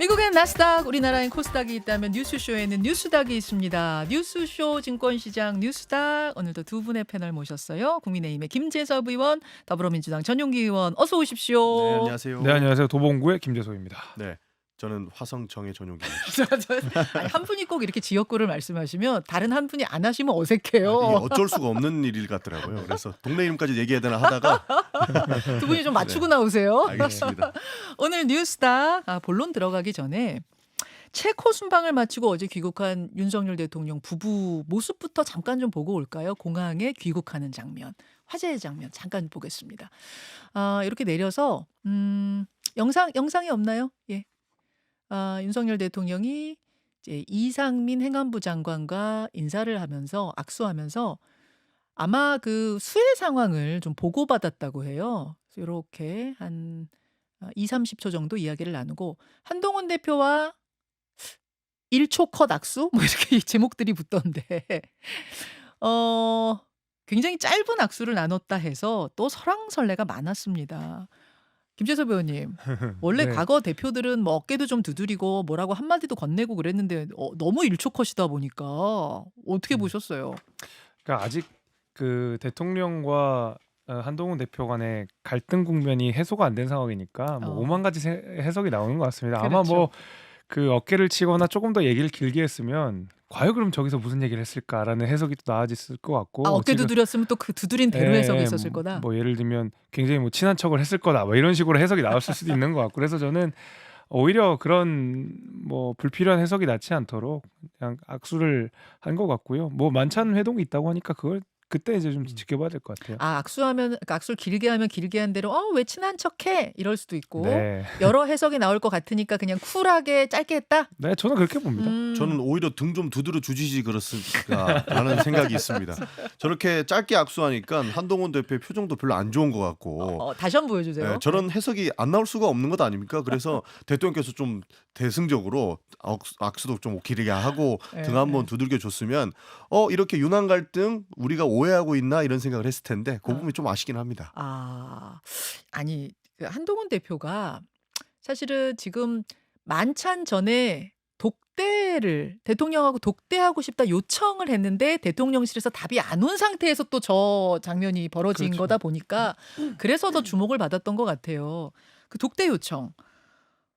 미국엔 나스닥, 우리나라엔 코스닥이 있다면 뉴스쇼에는 뉴스닥이 있습니다. 뉴스쇼 증권시장 뉴스닥, 오늘도 두 분의 패널 모셨어요. 국민의힘의 김재섭 의원, 더불어민주당 전용기 의원, 어서 네, 오십시오. 안녕하세요. 네, 안녕하세요. 도봉구의 김재소입니다. 네, 저는 화성정의 전용기입니다. 아니, 한 분이 꼭 이렇게 지역구를 말씀하시면 다른 한 분이 안 하시면 어색해요. 이게 어쩔 수가 없는 일 같더라고요. 그래서 동네 이름까지 얘기해야 되나 하다가 두 분이 좀 맞추고 나오세요. 알겠습니다. 오늘 뉴스닥 본론 들어가기 전에 체코 순방을 마치고 어제 귀국한 윤석열 대통령 부부 모습부터 잠깐 좀 보고 올까요? 공항에 귀국하는 장면, 화제의 장면 잠깐 보겠습니다. 이렇게 내려서 영상이 없나요? 예. 윤석열 대통령이 이제 이상민 행안부 장관과 인사를 하면서 악수하면서 아마 그 수해 상황을 좀 보고받았다고 해요. 그래서 이렇게 한 2, 30초 정도 이야기를 나누고 한동훈 대표와 1초 컷 악수? 뭐 이렇게 제목들이 붙던데 굉장히 짧은 악수를 나눴다 해서 또 설왕설래가 많았습니다. 김재섭 의원님, 원래 네. 과거 대표들은 뭐 어깨도 좀 두드리고 뭐라고 한마디도 건네고 그랬는데 너무 1초 컷이다 보니까 어떻게 보셨어요? 그러니까 아직 그 대통령과 한동훈 대표 간의 갈등 국면이 해소가 안 된 상황이니까 뭐 어. 5만 가지 해석이 나오는 것 같습니다. 아마 그렇죠. 뭐 그 어깨를 치거나 조금 더 얘기를 길게 했으면 과연 그럼 저기서 무슨 얘기를 했을까라는 해석이 또 나아졌을 것 같고 어깨 지금 두드렸으면 또 그 두드린 대로 해석이 있었을 거다. 뭐 예를 들면 굉장히 뭐 친한 척을 했을 거다 뭐 이런 식으로 해석이 나왔을 수도 있는 것 같고 그래서 저는 오히려 그런 뭐 불필요한 해석이 낫지 않도록 그냥 악수를 한 것 같고요. 뭐 만찬 회동이 있다고 하니까 그걸 그때 이제 좀 지켜봐야 될 것 같아요. 악수하면 그러니까 악수를 길게 하면 길게 한 대로 왜 친한 척해 이럴 수도 있고 네, 여러 해석이 나올 것 같으니까 그냥 쿨하게 짧게 했다. 네 저는 그렇게 봅니다. 저는 오히려 등 좀 두드려 주지지 그렇을까라는 생각이 있습니다. 저렇게 짧게 악수하니까 한동훈 대표의 표정도 별로 안 좋은 것 같고 다시 한번 보여주세요. 네, 저런 해석이 안 나올 수가 없는 것 아닙니까? 그래서 대통령께서 좀 대승적으로 악수도 좀 길게 하고 네, 등 한번 두들겨 줬으면 이렇게 유난 갈등 우리가 오해하고 있나 이런 생각을 했을 텐데 그 부분이 좀 아쉽긴 합니다. 아니 그 한동훈 대표가 사실은 지금 만찬 전에 독대를 대통령하고 독대하고 싶다 요청을 했는데 대통령실에서 답이 안 온 상태에서 또 저 장면이 벌어진 그렇죠. 거다 보니까 그래서 더 주목을 받았던 것 같아요. 그 독대 요청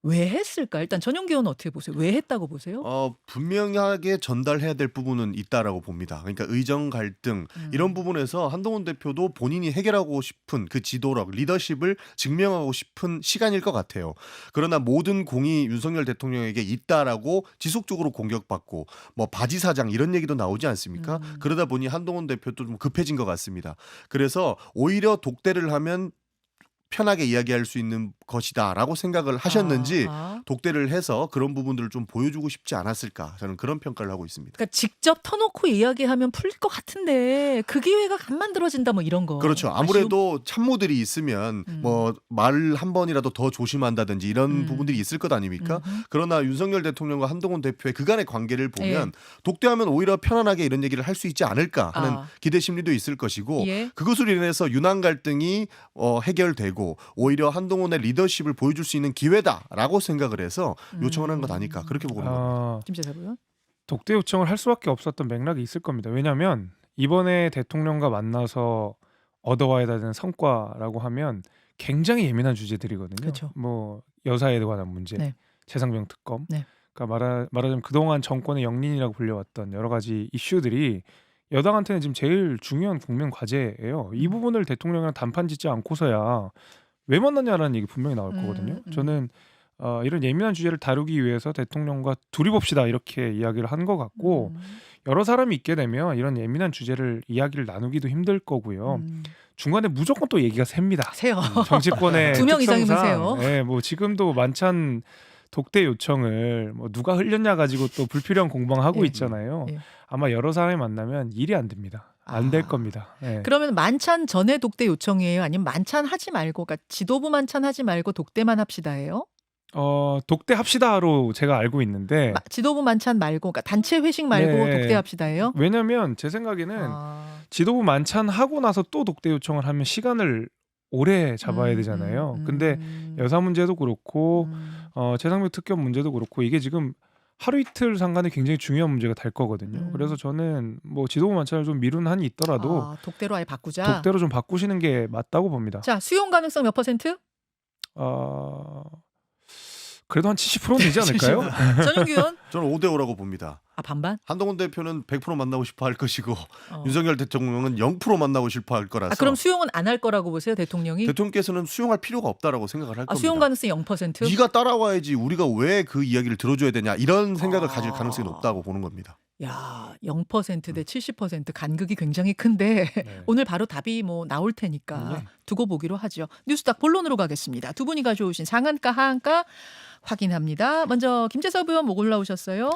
왜 했을까? 일단 전용기 의원은 어떻게 보세요? 왜 했다고 보세요? 분명하게 전달해야 될 부분은 있다라고 봅니다. 그러니까 의정 갈등 이런 부분에서 한동훈 대표도 본인이 해결하고 싶은 그 지도력, 리더십을 증명하고 싶은 시간일 것 같아요. 그러나 모든 공이 윤석열 대통령에게 있다라고 지속적으로 공격받고 뭐 바지 사장 이런 얘기도 나오지 않습니까? 그러다 보니 한동훈 대표도 좀 급해진 것 같습니다. 그래서 오히려 독대를 하면 편하게 이야기할 수 있는 것이다라고 생각을 하셨는지 독대를 해서 그런 부분들을 좀 보여주고 싶지 않았을까 저는 그런 평가를 하고 있습니다. 그러니까 직접 터놓고 이야기하면 풀릴 것 같은데 그 기회가 안 만들어진다 뭐 이런 거. 그렇죠. 아무래도 참모들이 있으면 뭐 말 한 번이라도 더 조심한다든지 이런 부분들이 있을 것 아닙니까? 그러나 윤석열 대통령과 한동훈 대표의 그간의 관계를 보면 독대하면 오히려 편안하게 이런 얘기를 할 수 있지 않을까 하는 기대 심리도 있을 것이고 그것으로 인해서 윤한 갈등이 해결되고 오히려 한동훈의 리더십을 보여줄 수 있는 기회다라고 생각을 해서 요청을 한 것 아닐까 그렇게 보는 겁니다. 김재섭 의원? 독대 요청을 할 수밖에 없었던 맥락이 있을 겁니다. 왜냐하면 이번에 대통령과 만나서 얻어와야 되는 성과라고 하면 굉장히 예민한 주제들이거든요. 그렇죠. 뭐 여사에 관한 문제, 네. 최상병 특검. 네. 그러니까 말하자면 그동안 정권의 영린이라고 불려왔던 여러 가지 이슈들이 여당한테는 지금 제일 중요한 국면 과제예요. 이 부분을 대통령이랑 단판 짓지 않고서야 왜 만났냐라는 얘기 분명히 나올 거거든요. 저는 이런 예민한 주제를 다루기 위해서 대통령과 둘이 봅시다 이렇게 이야기를 한 것 같고 여러 사람이 있게 되면 이런 예민한 주제를 이야기를 나누기도 힘들 거고요. 중간에 무조건 또 얘기가 셉니다. 세요. 정치권의 2명 이상이면 특성상, 세요. 예, 뭐 지금도 만찬 독대 요청을 뭐 누가 흘렸냐 가지고 또 불필요한 공방하고 예. 있잖아요. 예. 아마 여러 사람이 만나면 일이 안 됩니다. 안 될 겁니다. 예. 그러면 만찬 전에 독대 요청이에요? 아니면 만찬 하지 말고, 그러니까 지도부 만찬 하지 말고 독대만 합시다예요? 독대 합시다로 제가 알고 있는데 지도부 만찬 말고, 그러니까 단체 회식 말고 네. 독대 합시다예요? 왜냐면 제 생각에는 지도부 만찬 하고 나서 또 독대 요청을 하면 시간을 오래 잡아야 되잖아요. 근데 여사 문제도 그렇고 최상병 특검 문제도 그렇고 이게 지금 하루 이틀 상간에 굉장히 중요한 문제가 될 거거든요. 그래서 저는 뭐 지도부 만찬을 좀 미룬 한이 있더라도 아, 독대로 아예 바꾸자. 독대로 좀 바꾸시는 게 맞다고 봅니다. 자, 수용 가능성 몇 퍼센트? 어, 그래도 한 70%는 되지 않을까요? 전용기 의원? 저는 5대5라고 봅니다. 아, 반반? 한동훈 대표는 100% 만나고 싶어 할 것이고 어. 윤석열 대통령은 0% 만나고 싶어 할 거라서 아, 그럼 수용은 안 할 거라고 보세요, 대통령이? 대통령께서는 수용할 필요가 없다라고 생각을 할 아, 겁니다. 수용 가능성 0%? 네가 따라와야지 우리가 왜 그 이야기를 들어줘야 되냐 이런 생각을 아. 가질 가능성이 높다고 보는 겁니다. 야, 0%대 70% 간극이 굉장히 큰데 네. 오늘 바로 답이 뭐 나올 테니까 네. 두고 보기로 하죠. 뉴스닥 본론으로 가겠습니다. 두 분이 가져오신 상한가 하한가 확인합니다. 먼저 김재섭 의원 뭐 골라오셨어요?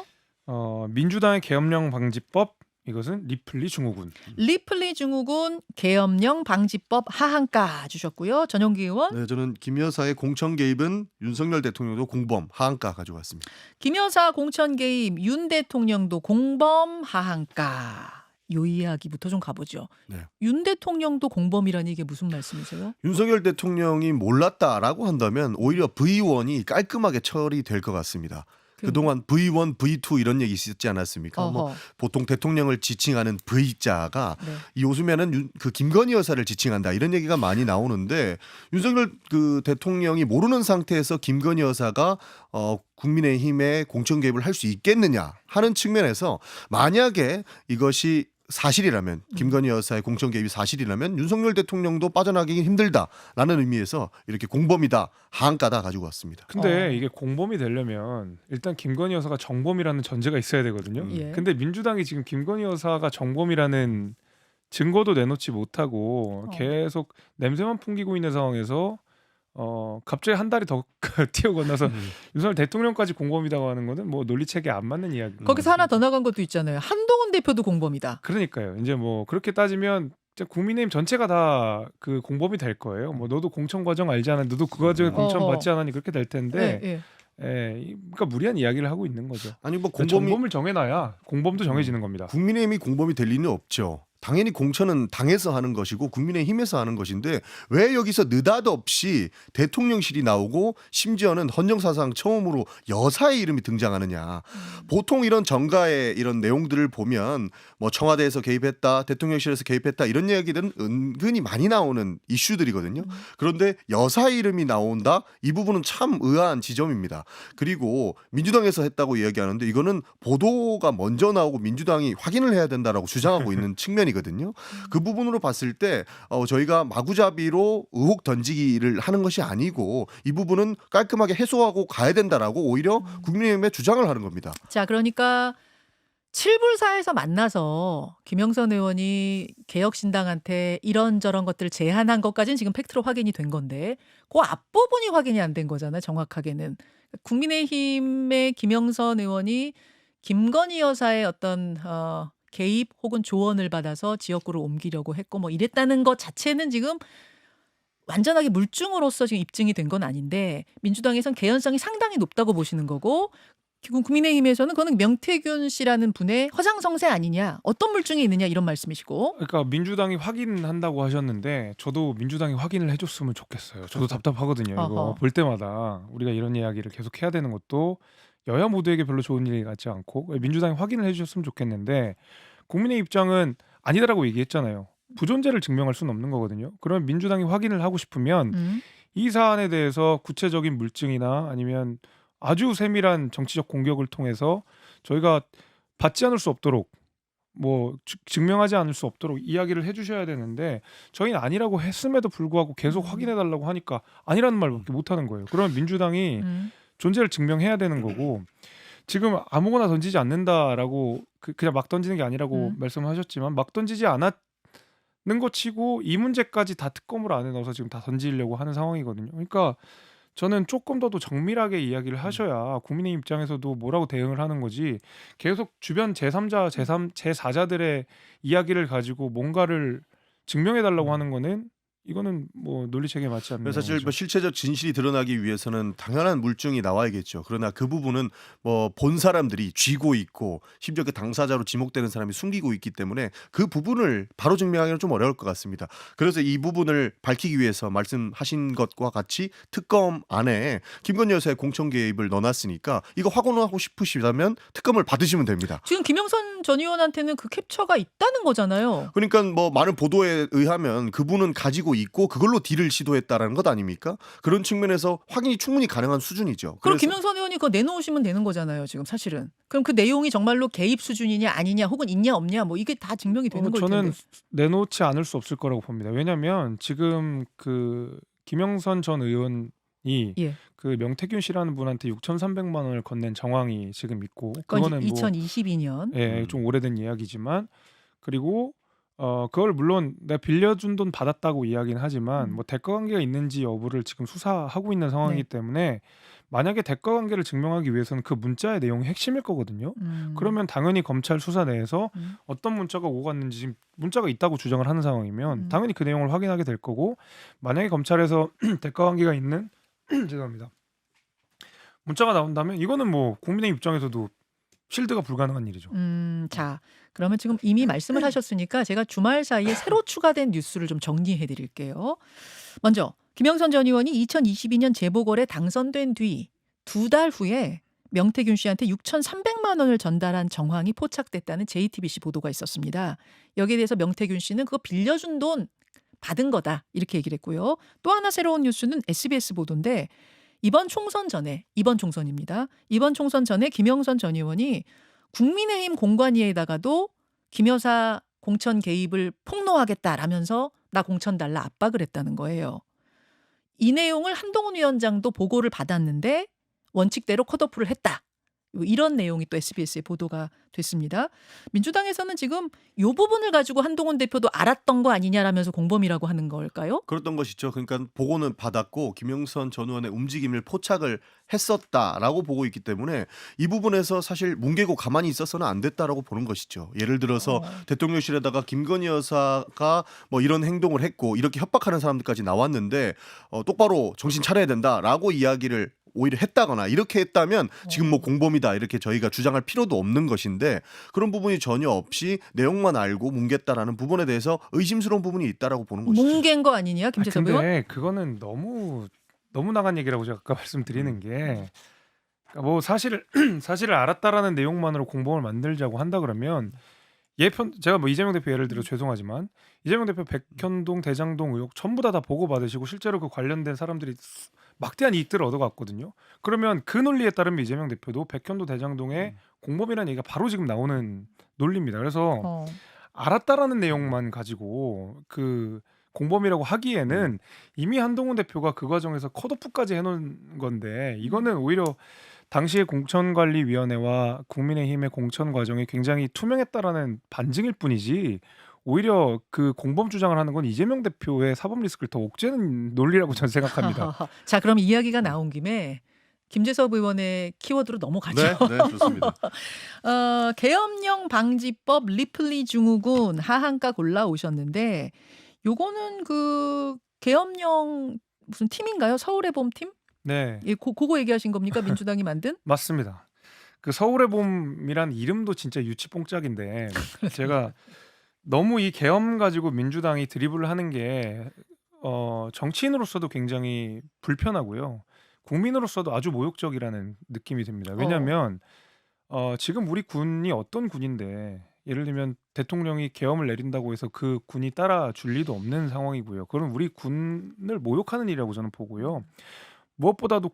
민주당의 계엄령 방지법 이것은 리플리 증후군. 리플리 증후군 계엄령 방지법 하한가 주셨고요. 전용기 의원. 네, 저는 김 여사의 공천 개입은 윤석열 대통령도 공범 하한가 가져왔습니다. 김 여사 공천 개입 윤 대통령도 공범 하한가. 요 이야기부터 좀 가보죠. 네. 윤 대통령도 공범이라니 이게 무슨 말씀이세요? 윤석열 대통령이 몰랐다라고 한다면 오히려 V1이 깔끔하게 처리될 것 같습니다. 그동안 V1, V2 이런 얘기 있었지 않았습니까? 뭐 어허. 보통 대통령을 지칭하는 V자가 네. 이 요즘에는 그 김건희 여사를 지칭한다 이런 얘기가 많이 나오는데 윤석열 그 대통령이 모르는 상태에서 김건희 여사가 국민의힘에 공천 개입을 할 수 있겠느냐 하는 측면에서 만약에 이것이 사실이라면 김건희 여사의 공천 개입이 사실이라면 윤석열 대통령도 빠져나가기 힘들다라는 의미에서 이렇게 공범이다 하한가다 가지고 왔습니다. 근데 이게 공범이 되려면 일단 김건희 여사가 정범이라는 전제가 있어야 되거든요. 예. 근데 민주당이 지금 김건희 여사가 정범이라는 증거도 내놓지 못하고 계속 냄새만 풍기고 있는 상황에서 갑자기 한 달이 더 뛰어 건너서 윤석열 대통령까지 공범이라고 하는 거는 뭐 논리체계 안 맞는 이야기. 거기서 하나 더 나간 것도 있잖아요. 한동훈 대표도 공범이다. 그러니까요. 이제 뭐 그렇게 따지면 진짜 국민의힘 전체가 다 그 공범이 될 거예요. 뭐 너도 공천 과정 알지 않아? 너도 그 과정에 공천 어허. 받지 않았니? 그렇게 될 텐데. 예, 예. 그러니까 무리한 이야기를 하고 있는 거죠. 아니 뭐 공범을 정해놔야 공범도 정해지는 겁니다. 국민의힘이 공범이 될 리는 없죠. 당연히 공천은 당에서 하는 것이고 국민의힘에서 하는 것인데 왜 여기서 느닷없이 대통령실이 나오고 심지어는 헌정사상 처음으로 여사의 이름이 등장하느냐. 보통 이런 정가의 이런 내용들을 보면 뭐 청와대에서 개입했다, 대통령실에서 개입했다 이런 이야기들은 은근히 많이 나오는 이슈들이거든요. 그런데 여사의 이름이 나온다? 이 부분은 참 의아한 지점입니다. 그리고 민주당에서 했다고 이야기하는데 이거는 보도가 먼저 나오고 민주당이 확인을 해야 된다라고 주장하고 있는 측면이 거든요. 그 부분으로 봤을 때 저희가 마구잡이로 의혹 던지기를 하는 것이 아니고 이 부분은 깔끔하게 해소하고 가야 된다라고 오히려 국민의힘에 주장을 하는 겁니다. 자, 그러니까 칠불사에서 만나서 김영선 의원이 개혁신당한테 이런저런 것들을 제안한 것까지는 지금 팩트로 확인이 된 건데 그 앞부분이 확인이 안 된 거잖아요. 정확하게는. 국민의힘의 김영선 의원이 김건희 여사의 어떤 개입 혹은 조언을 받아서 지역구를 옮기려고 했고 뭐 이랬다는 것 자체는 지금 완전하게 물증으로서 지금 입증이 된 건 아닌데 민주당에선 개연성이 상당히 높다고 보시는 거고 국민의힘에서는 그거는 명태균 씨라는 분의 허장성세 아니냐 어떤 물증이 있느냐 이런 말씀이시고 그러니까 민주당이 확인한다고 하셨는데 저도 민주당이 확인을 해줬으면 좋겠어요. 저도 답답하거든요. 이거 어허. 볼 때마다 우리가 이런 이야기를 계속 해야 되는 것도 여야 모두에게 별로 좋은 일 같지 않고 민주당이 확인을 해주셨으면 좋겠는데 국민의 입장은 아니다라고 얘기했잖아요. 부존재를 증명할 수는 없는 거거든요. 그러면 민주당이 확인을 하고 싶으면 이 사안에 대해서 구체적인 물증이나 아니면 아주 세밀한 정치적 공격을 통해서 저희가 받지 않을 수 없도록 뭐 증명하지 않을 수 없도록 이야기를 해주셔야 되는데 저희는 아니라고 했음에도 불구하고 계속 확인해달라고 하니까 아니라는 말밖에 못하는 거예요. 그러면 민주당이 존재를 증명해야 되는 거고 지금 아무거나 던지지 않는다라고 그냥 막 던지는 게 아니라고 말씀하셨지만 막 던지지 않았는 것 치고 이 문제까지 다 특검으로 안에 넣어서 지금 다 던지려고 하는 상황이거든요. 그러니까 저는 조금 더 정밀하게 이야기를 하셔야 국민의 입장에서도 뭐라고 대응을 하는 거지 계속 주변 제3자, 제4자들의 이야기를 가지고 뭔가를 증명해달라고 하는 거는 이거는 뭐 논리 체계에 맞지 않는 그래서 사실 내용이죠. 뭐 실체적 진실이 드러나기 위해서는 당연한 물증이 나와야겠죠. 그러나 그 부분은 뭐 본 사람들이 쥐고 있고 심지어 그 당사자로 지목되는 사람이 숨기고 있기 때문에 그 부분을 바로 증명하기는 좀 어려울 것 같습니다. 그래서 이 부분을 밝히기 위해서 말씀하신 것과 같이 특검 안에 김건희 여사의 공천 개입을 넣어놨으니까 이거 확인하고 싶으시다면 특검을 받으시면 됩니다. 지금 김영선 전 의원한테는 그 캡처가 있다는 거잖아요. 그러니까 뭐 많은 보도에 의하면 그분은 가지고 있고 그걸로 딜을 시도했다라는 것 아닙니까? 그런 측면에서 확인이 충분히 가능한 수준이죠. 그럼 그래서 김영선 의원이 그거 내놓으시면 되는 거잖아요, 지금 사실은. 그럼 그 내용이 정말로 개입 수준이냐 아니냐 혹은 있냐 없냐 뭐 이게 다 증명이 되는 걸 텐데. 저는 내놓지 않을 수 없을 거라고 봅니다. 왜냐하면 지금 그 김영선 전 의원이 예. 그 명태균 씨라는 분한테 6,300만 원을 건넨 정황이 지금 있고 그건 그거는 이제 뭐 2022년. 좀 오래된 이야기지만 그리고 그걸 물론 내가 빌려준 돈 받았다고 이야기는 하지만 뭐 대가 관계가 있는지 여부를 지금 수사하고 있는 상황이기 네. 때문에 만약에 대가 관계를 증명하기 위해서는 그 문자의 내용이 핵심일 거거든요. 그러면 당연히 검찰 수사 내에서 음. 어떤 문자가 오고 갔는지 지금 문자가 있다고 주장을 하는 상황이면 음. 당연히 그 내용을 확인하게 될 거고 만약에 검찰에서 대가 관계가 있는 죄송합니다. 문자가 나온다면 이거는 뭐 국민의 입장에서도 실드가 불가능한 일이죠. 자, 그러면 지금 이미 말씀을 하셨으니까 제가 주말 사이에 새로 추가된 뉴스를 좀 정리해 드릴게요. 먼저 김영선 전 의원이 2022년 재보궐에 당선된 뒤 2달 후에 명태균 씨한테 6,300만 원을 전달한 정황이 포착됐다는 JTBC 보도가 있었습니다. 여기에 대해서 명태균 씨는 그거 빌려준 돈 받은 거다 이렇게 얘기를 했고요. 또 하나 새로운 뉴스는 SBS 보도인데 이번 총선입니다. 이번 총선 전에 김영선 전 의원이 국민의힘 공관위에다가도 김 여사 공천 개입을 폭로하겠다라면서 나 공천 달라 압박을 했다는 거예요. 이 내용을 한동훈 위원장도 보고를 받았는데 원칙대로 컷오프를 했다. 이런 내용이 또 SBS에 보도가 됐습니다. 민주당에서는 지금 이 부분을 가지고 한동훈 대표도 알았던 거 아니냐라면서 공범이라고 하는 걸까요? 그랬던 것이죠. 그러니까 보고는 받았고 김영선 전 의원의 움직임을 포착을 했었다라고 보고 있기 때문에 이 부분에서 사실 뭉개고 가만히 있어서는 안 됐다라고 보는 것이죠. 예를 들어서 대통령실에다가 김건희 여사가 뭐 이런 행동을 했고 이렇게 협박하는 사람들까지 나왔는데 똑바로 정신 차려야 된다라고 이야기를 오히려 했다거나 이렇게 했다면 지금 뭐 공범이다 이렇게 저희가 주장할 필요도 없는 것인데 그런 부분이 전혀 없이 내용만 알고 뭉갰다라는 부분에 대해서 의심스러운 부분이 있다라고 보는 것이죠. 뭉갠 거 아니냐, 김재섭 의원? 근데 그거는 너무 나간 얘기라고 제가 아까 말씀드리는 게 그러니까 뭐 사실을 알았다라는 내용만으로 공범을 만들자고 한다 그러면 제가 뭐 이재명 대표 예를 들어 죄송하지만 이재명 대표 백현동 대장동 의혹 전부 다 보고 받으시고 실제로 그 관련된 사람들이 막대한 이익들을 얻어갔거든요. 그러면 그 논리에 따르면 이재명 대표도 백현동 대장동의 공범이라는 얘기가 바로 지금 나오는 논리입니다. 그래서 알았다라는 내용만 가지고 그 공범이라고 하기에는 이미 한동훈 대표가 그 과정에서 컷오프까지 해놓은 건데 이거는 오히려 당시의 공천관리위원회와 국민의힘의 공천 과정이 굉장히 투명했다라는 반증일 뿐이지 오히려 그 공범 주장을 하는 건 이재명 대표의 사법 리스크를 더 옥죄는 논리라고 저는 생각합니다. 자, 그럼 이야기가 나온 김에 김재섭 의원의 키워드로 넘어가죠. 네, 네, 좋습니다. 계엄령 방지법 리플리 증후군 하한가 골라오셨는데 요거는 그 계엄령 무슨 팀인가요? 서울의 봄팀? 네, 예, 그거 얘기하신 겁니까? 민주당이 만든? 맞습니다. 그 서울의 봄이란 이름도 진짜 유치뽕짝인데 제가 너무 이 계엄 가지고 민주당이 드리블을 하는 게 정치인으로서도 굉장히 불편하고요. 국민으로서도 아주 모욕적이라는 느낌이 듭니다. 왜냐하면 지금 우리 군이 어떤 군인데 예를 들면 대통령이 계엄을 내린다고 해서 그 군이 따라줄 리도 없는 상황이고요. 그건 우리 군을 모욕하는 일이라고 저는 보고요. 무엇보다도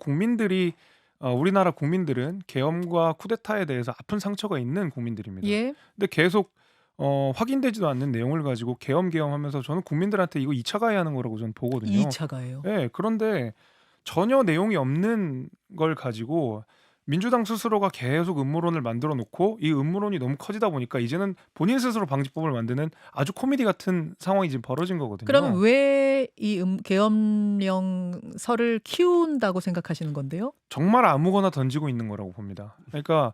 우리나라 국민들은 계엄과 쿠데타에 대해서 아픈 상처가 있는 국민들입니다. 예. 근데 계속 확인되지도 않는 내용을 가지고 계엄 하면서 저는 국민들한테 이거 2차 가해하는 거라고 저는 보거든요. 2차 가요. 네, 그런데 전혀 내용이 없는 걸 가지고 민주당 스스로가 계속 음모론을 만들어 놓고 이 음모론이 너무 커지다 보니까 이제는 본인 스스로 방지법을 만드는 아주 코미디 같은 상황이 지금 벌어진 거거든요. 그러면 왜 이 계엄령설을 키운다고 생각하시는 건데요? 정말 아무거나 던지고 있는 거라고 봅니다. 그러니까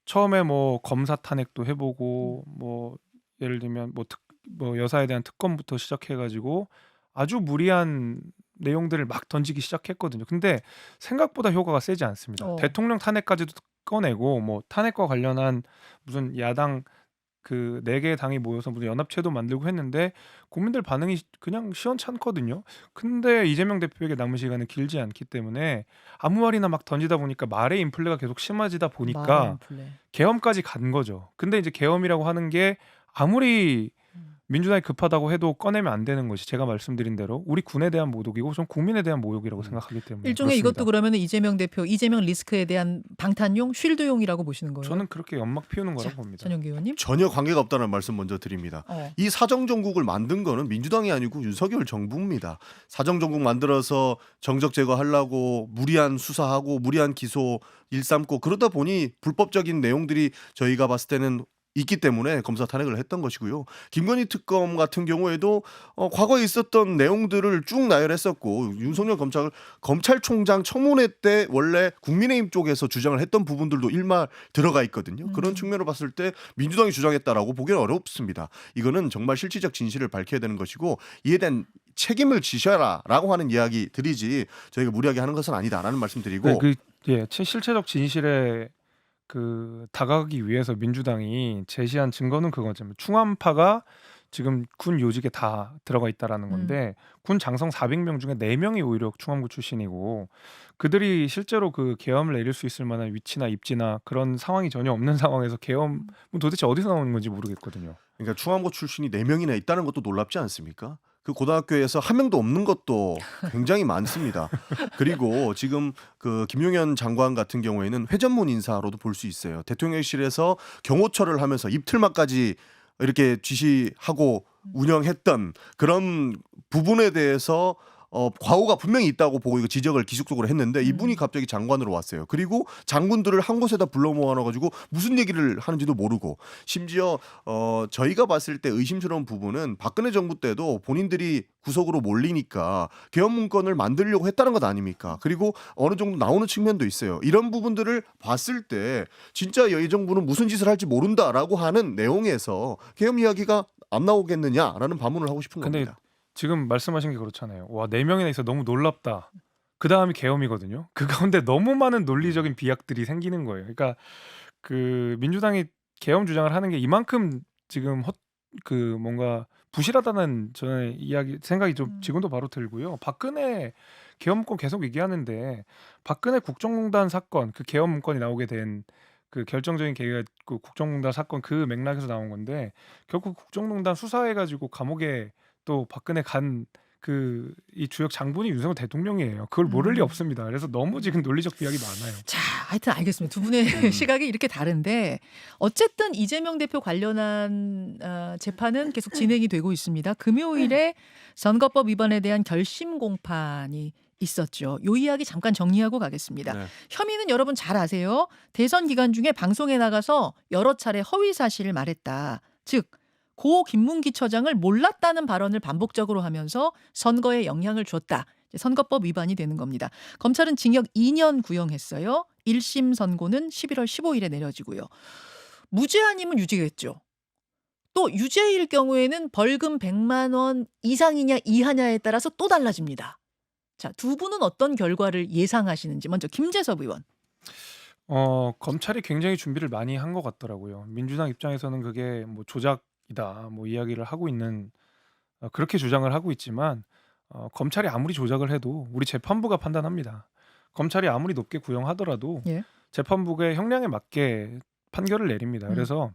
처음에 뭐 검사 탄핵도 해보고 뭐 예를 들면 뭐 여사에 대한 특검부터 시작해가지고 아주 무리한 내용들을 막 던지기 시작했거든요. 근데 생각보다 효과가 세지 않습니다. 어. 대통령 탄핵까지도 꺼내고 뭐 탄핵과 관련한 무슨 야당 그 4개 당이 모여서 무슨 연합체도 만들고 했는데 국민들 반응이 그냥 시원찮거든요. 근데 이재명 대표에게 남은 시간은 길지 않기 때문에 아무 말이나 막 던지다 보니까 말의 인플레가 계속 심해지다 말의 보니까 인플레. 계엄까지 간 거죠. 근데 이제 계엄이라고 하는 게 아무리 민주당이 급하다고 해도 꺼내면 안 되는 것이 제가 말씀드린 대로 우리 군에 대한 모독이고 전 국민에 대한 모욕이라고 생각하기 때문에 일종의 그렇습니다. 이것도 그러면 이재명 대표, 이재명 리스크에 대한 방탄용, 쉴드용이라고 보시는 거예요? 저는 그렇게 연막 피우는 자, 거라고 봅니다. 전용기 의원님. 전혀 관계가 없다는 말씀 먼저 드립니다. 이 사정정국을 만든 거는 민주당이 아니고 윤석열 정부입니다. 사정정국 만들어서 정적 제거하려고 무리한 수사하고 무리한 기소 일삼고 그러다 보니 불법적인 내용들이 저희가 봤을 때는 있기 때문에 검사 탄핵을 했던 것이고요. 김건희 특검 같은 경우에도 과거에 있었던 내용들을 쭉 나열했었고 윤석열 검찰총장 청문회 때 원래 국민의힘 쪽에서 주장을 했던 부분들도 일말 들어가 있거든요. 그런 측면으로 봤을 때 민주당이 주장했다라고 보기는 어렵습니다. 이거는 정말 실질적 진실을 밝혀야 되는 것이고 이에 대한 책임을 지셔라라고 하는 이야기 드리지 저희가 무리하게 하는 것은 아니다라는 말씀드리고 네, 실체적 진실에 다가가기 위해서 민주당이 제시한 증거는 그거죠. 충암파가 지금 군 요직에 다 들어가 있다라는 건데 군 장성 400명 중에 4명이 오히려 충암고 출신이고 그들이 실제로 그 계엄을 내릴 수 있을 만한 위치나 입지나 그런 상황이 전혀 없는 상황에서 계엄은 도대체 어디서 나오는 건지 모르겠거든요. 그러니까 충암고 출신이 4명이나 있다는 것도 놀랍지 않습니까? 그 고등학교에서 한 명도 없는 것도 굉장히 많습니다. 그리고 지금 그 김용현 장관 같은 경우에는 회전문 인사로도 볼 수 있어요. 대통령실에서 경호처를 하면서 입틀막까지 이렇게 지시하고 운영했던 그런 부분에 대해서 과오가 분명히 있다고 보고 이거 지적을 기속적으로 했는데 이분이 갑자기 장관으로 왔어요. 그리고 장군들을 한 곳에다 불러 모아놔가지고 무슨 얘기를 하는지도 모르고 심지어 저희가 봤을 때 의심스러운 부분은 박근혜 정부 때도 본인들이 구속으로 몰리니까 계엄 문건을 만들려고 했다는 것 아닙니까? 그리고 어느 정도 나오는 측면도 있어요. 이런 부분들을 봤을 때 진짜 이 정부는 무슨 짓을 할지 모른다라고 하는 내용에서 계엄 이야기가 안 나오겠느냐라는 반문을 하고 싶은 근데 겁니다. 지금 말씀하신 게 그렇잖아요. 와, 4명이나 있어 너무 놀랍다. 그 다음이 계엄이거든요. 그 가운데 너무 많은 논리적인 비약들이 생기는 거예요. 그러니까 그 민주당이 계엄 주장을 하는 게 이만큼 지금 뭔가 부실하다는 저는 생각이 좀 지금도 바로 들고요. 박근혜 계엄권 계속 얘기하는데 박근혜 국정농단 사건 그 계엄 문건이 나오게 된 그 결정적인 계기가 그 국정농단 사건 그 맥락에서 나온 건데 결국 국정농단 수사해가지고 감옥에 또 박근혜 간 이 주역 장본이 윤석열 대통령이에요. 그걸 모를 리 없습니다. 그래서 너무 지금 논리적 비약이 많아요. 자, 하여튼 알겠습니다. 두 분의 시각이 이렇게 다른데 어쨌든 이재명 대표 관련한 재판은 계속 진행이 되고 있습니다. 금요일에 선거법 위반에 대한 결심 공판이 있었죠. 요 이야기 잠깐 정리하고 가겠습니다. 네. 혐의는 여러분 잘 아세요. 대선 기간 중에 방송에 나가서 여러 차례 허위 사실을 말했다. 즉 고 김문기 처장을 몰랐다는 발언을 반복적으로 하면서 선거에 영향을 줬다. 선거법 위반이 되는 겁니다. 검찰은 징역 2년 구형했어요. 1심 선고는 11월 15일에 내려지고요. 무죄 아니면 유죄겠죠. 또 유죄일 경우에는 벌금 100만 원 이상이냐 이하냐에 따라서 또 달라집니다. 자, 두 분은 어떤 결과를 예상하시는지 먼저 김재섭 의원. 검찰이 굉장히 준비를 많이 한 것 같더라고요. 민주당 입장에서는 그게 뭐 조작이다 뭐 이야기를 하고 있는 그렇게 주장을 하고 있지만 검찰이 아무리 조작을 해도 우리 재판부가 판단합니다. 검찰이 아무리 높게 구형하더라도 예. 재판부의 형량에 맞게 판결을 내립니다. 그래서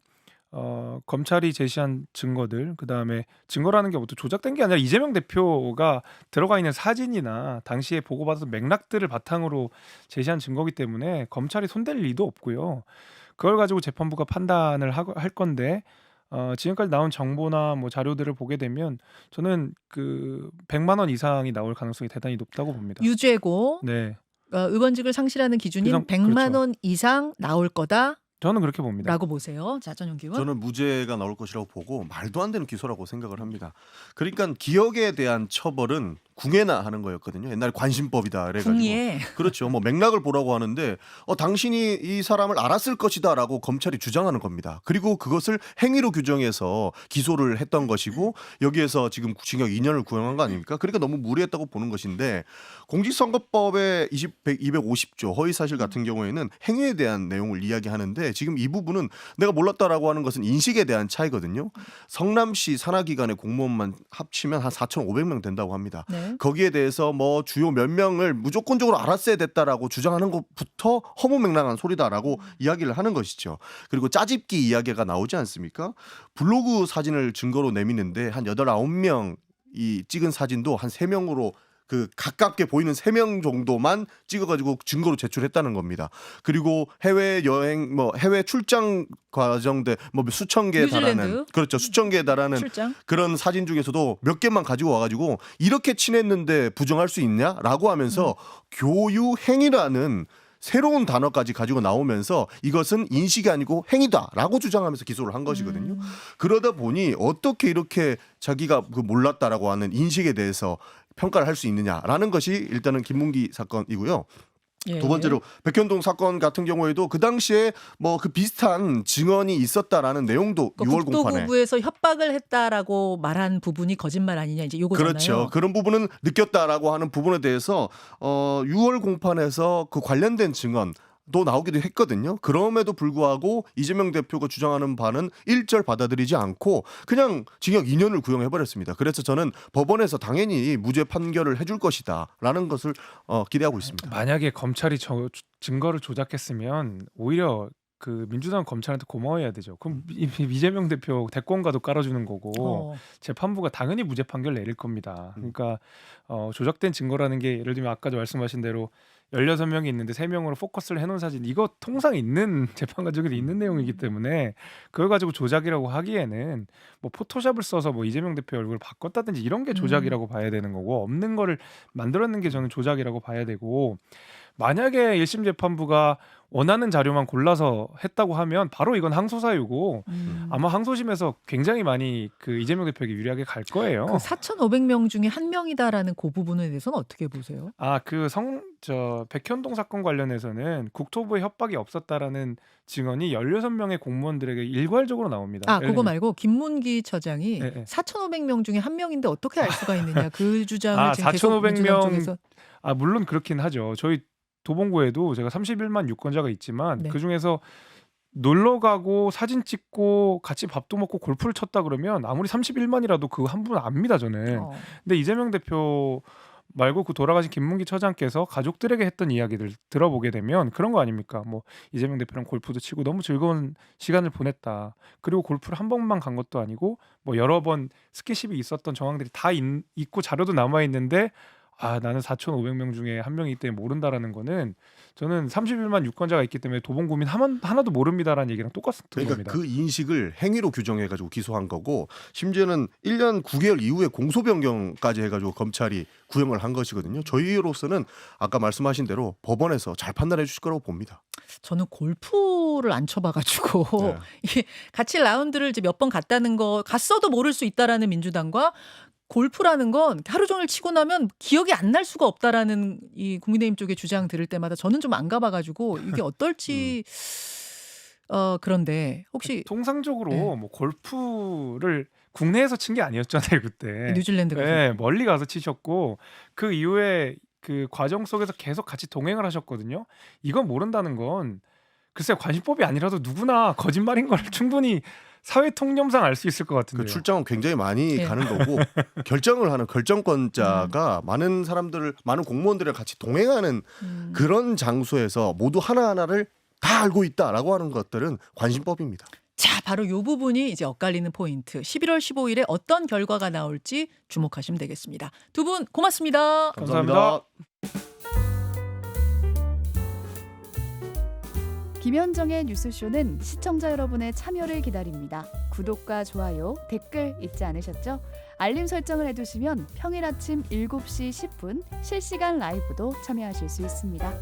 검찰이 제시한 증거들 그다음에 증거라는 게 어떤 조작된 게 아니라 이재명 대표가 들어가 있는 사진이나 당시에 보고받았던 맥락들을 바탕으로 제시한 증거이기 때문에 검찰이 손댈 리도 없고요. 그걸 가지고 재판부가 판단을 할 건데 지금까지 나온 정보나 뭐 자료들을 보게 되면 저는 그 100만 원 이상이 나올 가능성이 대단히 높다고 봅니다. 유죄고 네, 의원직을 상실하는 기준인 그래서- 100만 그렇죠. 원 이상 나올 거다라고 저는 그렇게 봅니다. 보세요. 자, 전용기 의원. 저는 무죄가 나올 것이라고 보고 말도 안 되는 기소라고 생각을 합니다. 그러니까 기억에 대한 처벌은 궁예나 하는 거였거든요. 옛날에 관심법이다 그래가지고. 궁예. 그렇죠. 뭐 맥락을 보라고 하는데 당신이 이 사람을 알았을 것이다라고 검찰이 주장하는 겁니다. 그리고 그것을 행위로 규정해서 기소를 했던 것이고 여기에서 지금 징역 2년을 구형한 거 아닙니까? 그러니까 너무 무리했다고 보는 것인데 공직선거법의 250조 허위사실 같은 경우에는 행위에 대한 내용을 이야기하는데 지금 이 부분은 내가 몰랐다라고 하는 것은 인식에 대한 차이거든요. 성남시 산하기관의 공무원만 합치면 한 4,500명 된다고 합니다. 네. 거기에 대해서 뭐 주요 몇 명을 무조건적으로 알았어야 됐다라고 주장하는 것부터 허무맹랑한 소리다라고 이야기를 하는 것이죠. 그리고 짜집기 이야기가 나오지 않습니까? 블로그 사진을 증거로 내미는데 한 8, 9명 이 찍은 사진도 한 3명으로 그 가깝게 보이는 3명 정도만 찍어가지고 증거로 제출했다는 겁니다. 그리고 해외 여행, 뭐 해외 출장 과정대 뭐 수천 개에 뉴질랜드. 달하는 그렇죠 수천 개에 달하는 출장. 그런 사진 중에서도 몇 개만 가지고 와가지고 이렇게 친했는데 부정할 수 있냐라고 하면서 교유 행위라는 새로운 단어까지 가지고 나오면서 이것은 인식이 아니고 행위다라고 주장하면서 기소를 한 것이거든요. 그러다 보니 어떻게 이렇게 자기가 그 몰랐다라고 하는 인식에 대해서 평가를 할 수 있느냐라는 것이 일단은 김문기 사건이고요. 예. 두 번째로 백현동 사건 같은 경우에도 그 당시에 뭐 그 비슷한 증언이 있었다라는 내용도 그 6월 공판에 국토부부에서 협박을 했다라고 말한 부분이 거짓말 아니냐 이제 요거잖아요. 그렇죠. 그런 부분은 느꼈다라고 하는 부분에 대해서 6월 공판에서 그 관련된 증언도 나오기도 했거든요. 그럼에도 불구하고 이재명 대표가 주장하는 바는 일절 받아들이지 않고 그냥 징역 2년을 구형해버렸습니다. 그래서 저는 법원에서 당연히 무죄 판결을 해줄 것이다라는 것을 기대하고 있습니다. 만약에 검찰이 증거를 조작했으면 오히려 그 민주당 검찰한테 고마워해야 되죠. 그럼 이재명 대표 대권가도 깔아주는 거고 재판부가 당연히 무죄 판결 내릴 겁니다. 그러니까 조작된 증거라는 게 예를 들면 아까도 말씀하신 대로 16명이 있는데 3명으로 포커스를 해놓은 사진 이거 통상 있는 재판 과정에도 있는 내용이기 때문에 그걸 가지고 조작이라고 하기에는 뭐 포토샵을 써서 뭐 이재명 대표 얼굴을 바꿨다든지 이런 게 조작이라고 봐야 되는 거고 없는 거를 만들었는 게 저는 조작이라고 봐야 되고 만약에 1심 재판부가 원하는 자료만 골라서 했다고 하면 바로 이건 항소사유고 아마 항소심에서 굉장히 많이 그 이재명 대표에게 유리하게 갈 거예요. 그 4,500명 중에 한 명이다라는 그 부분에 대해서는 어떻게 보세요? 그 백현동 사건 관련해서는 국토부의 협박이 없었다라는 증언이 16명의 공무원들에게 일괄적으로 나옵니다. 예를 그거 들면 말고 김문기 처장이 네. 4,500명 중에 한 명인데 어떻게 알 수가 있느냐 그 주장을 지금 계속 4,500명 민주당 쪽에서 물론 그렇긴 하죠. 저희 도봉구에도 제가 31만 유권자가 있지만 네. 그중에서 놀러 가고 사진 찍고 같이 밥도 먹고 골프를 쳤다 그러면 아무리 31만이라도 그 한 분 압니다 저는. 근데 이재명 대표 말고 그 돌아가신 김문기 처장께서 가족들에게 했던 이야기들 들어보게 되면 그런 거 아닙니까? 뭐 이재명 대표랑 골프도 치고 너무 즐거운 시간을 보냈다. 그리고 골프를 한 번만 간 것도 아니고 뭐 여러 번 스킨십이 있었던 정황들이 다 있고 자료도 남아 있는데 나는 4,500명 중에 한 명이기 때문에 모른다라는 거는 저는 31만 유권자가 있기 때문에 도봉구민 하나도 모릅니다라는 얘기랑 똑같은 그러니까 겁니다. 그 인식을 행위로 규정해가지고 기소한 거고 심지어는 1년 9개월 이후에 공소 변경까지 해가지고 검찰이 구형을 한 것이거든요. 저희로서는 아까 말씀하신 대로 법원에서 잘 판단해 주실 거라고 봅니다. 저는 골프를 안 쳐봐가지고 네. 이게 같이 라운드를 이제 몇 번 갔다는 거 갔어도 모를 수 있다라는 민주당과 골프라는 건 하루 종일 치고 나면 기억이 안 날 수가 없다라는 이 국민의힘 쪽의 주장 들을 때마다 저는 좀 안 가봐가지고 이게 어떨지 그런데 혹시 통상적으로 네. 뭐 골프를 국내에서 친 게 아니었잖아요 그때. 뉴질랜드 가서 네, 멀리 가서 치셨고 그 이후에 그 과정 속에서 계속 같이 동행을 하셨거든요. 이건 모른다는 건 글쎄 관심법이 아니라도 누구나 거짓말인 걸 충분히 사회 통념상 알 수 있을 것 같은데요. 그 출장은 굉장히 많이 네. 가는 거고 결정을 하는 결정권자가 많은 공무원들을 같이 동행하는 그런 장소에서 모두 하나하나를 다 알고 있다라고 하는 것들은 관심법입니다. 자, 바로 이 부분이 이제 엇갈리는 포인트. 11월 15일에 어떤 결과가 나올지 주목하시면 되겠습니다. 두 분 고맙습니다. 감사합니다. 김현정의 뉴스쇼는 시청자 여러분의 참여를 기다립니다. 구독과 좋아요, 댓글 잊지 않으셨죠? 알림 설정을 해두시면 평일 아침 7시 10분 실시간 라이브도 참여하실 수 있습니다.